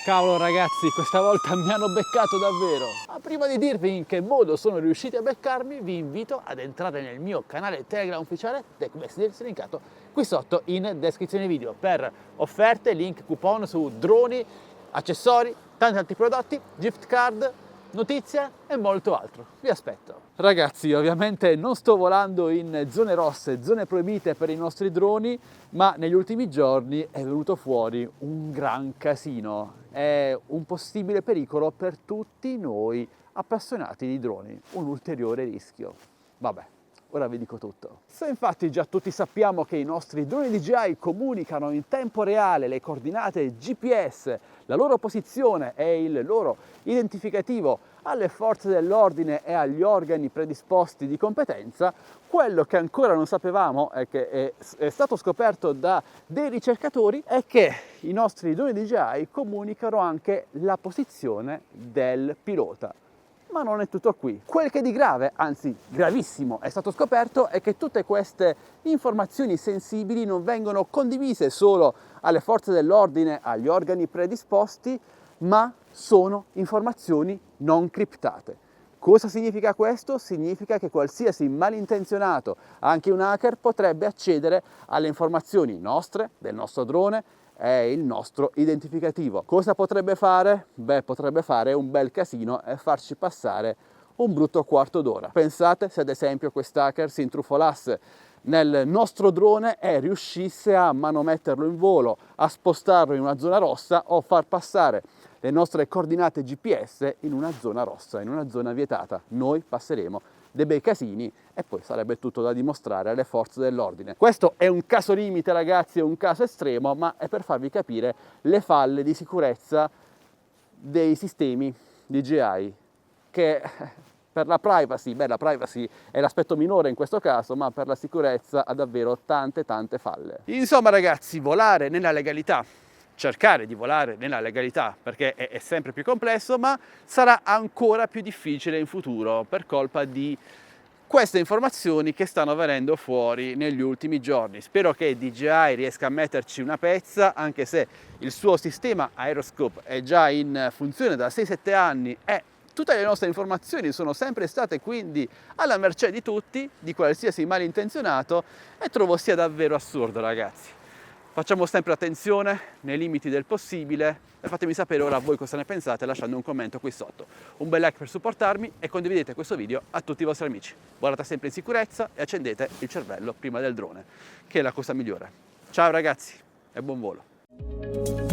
Cavolo ragazzi, questa volta mi hanno beccato davvero! Ma prima di dirvi in che modo sono riusciti a beccarmi, vi invito ad entrare nel mio canale Telegram ufficiale TechBest, linkato qui sotto in descrizione video, per offerte, link, coupon su droni, accessori, tanti altri prodotti, gift card, notizie e molto altro. Vi aspetto. Ragazzi, ovviamente non sto volando in zone rosse, zone proibite per i nostri droni, ma negli ultimi giorni è venuto fuori un gran casino. È un possibile pericolo per tutti noi appassionati di droni, un ulteriore rischio. Vabbè, ora vi dico tutto. Se infatti già tutti sappiamo che i nostri droni DJI comunicano in tempo reale le coordinate GPS, la loro posizione e il loro identificativo alle forze dell'ordine e agli organi predisposti di competenza, quello che ancora non sapevamo e che è stato scoperto da dei ricercatori è che i nostri droni DJI comunicano anche la posizione del pilota. Ma non è tutto qui. Quel che di grave, anzi gravissimo, è stato scoperto è che tutte queste informazioni sensibili non vengono condivise solo alle forze dell'ordine, agli organi predisposti, ma sono informazioni non criptate. Cosa significa questo? Significa che qualsiasi malintenzionato, anche un hacker, potrebbe accedere alle informazioni nostre, del nostro drone, è il nostro identificativo. Cosa potrebbe fare? Beh, potrebbe fare un bel casino e farci passare un brutto quarto d'ora. Pensate se ad esempio quest'hacker si intrufolasse nel nostro drone e riuscisse a manometterlo in volo, a spostarlo in una zona rossa o far passare le nostre coordinate GPS in una zona rossa, in una zona vietata. Noi passeremo dei bei casini e poi sarebbe tutto da dimostrare alle forze dell'ordine. Questo è un caso limite ragazzi, è un caso estremo, ma è per farvi capire le falle di sicurezza dei sistemi DJI che per la privacy, beh la privacy è l'aspetto minore in questo caso, ma per la sicurezza ha davvero tante falle. Insomma ragazzi, volare nella legalità, cercare di volare nella legalità, perché è sempre più complesso, ma sarà ancora più difficile in futuro per colpa di queste informazioni che stanno venendo fuori negli ultimi giorni. Spero che DJI riesca a metterci una pezza, anche se il suo sistema Aeroscope è già in funzione da 6-7 anni e tutte le nostre informazioni sono sempre state quindi alla mercé di tutti, di qualsiasi malintenzionato, e trovo sia davvero assurdo ragazzi. Facciamo sempre attenzione nei limiti del possibile e fatemi sapere ora voi cosa ne pensate lasciando un commento qui sotto. Un bel like per supportarmi e condividete questo video a tutti i vostri amici. Volate sempre in sicurezza e accendete il cervello prima del drone, che è la cosa migliore. Ciao ragazzi e buon volo!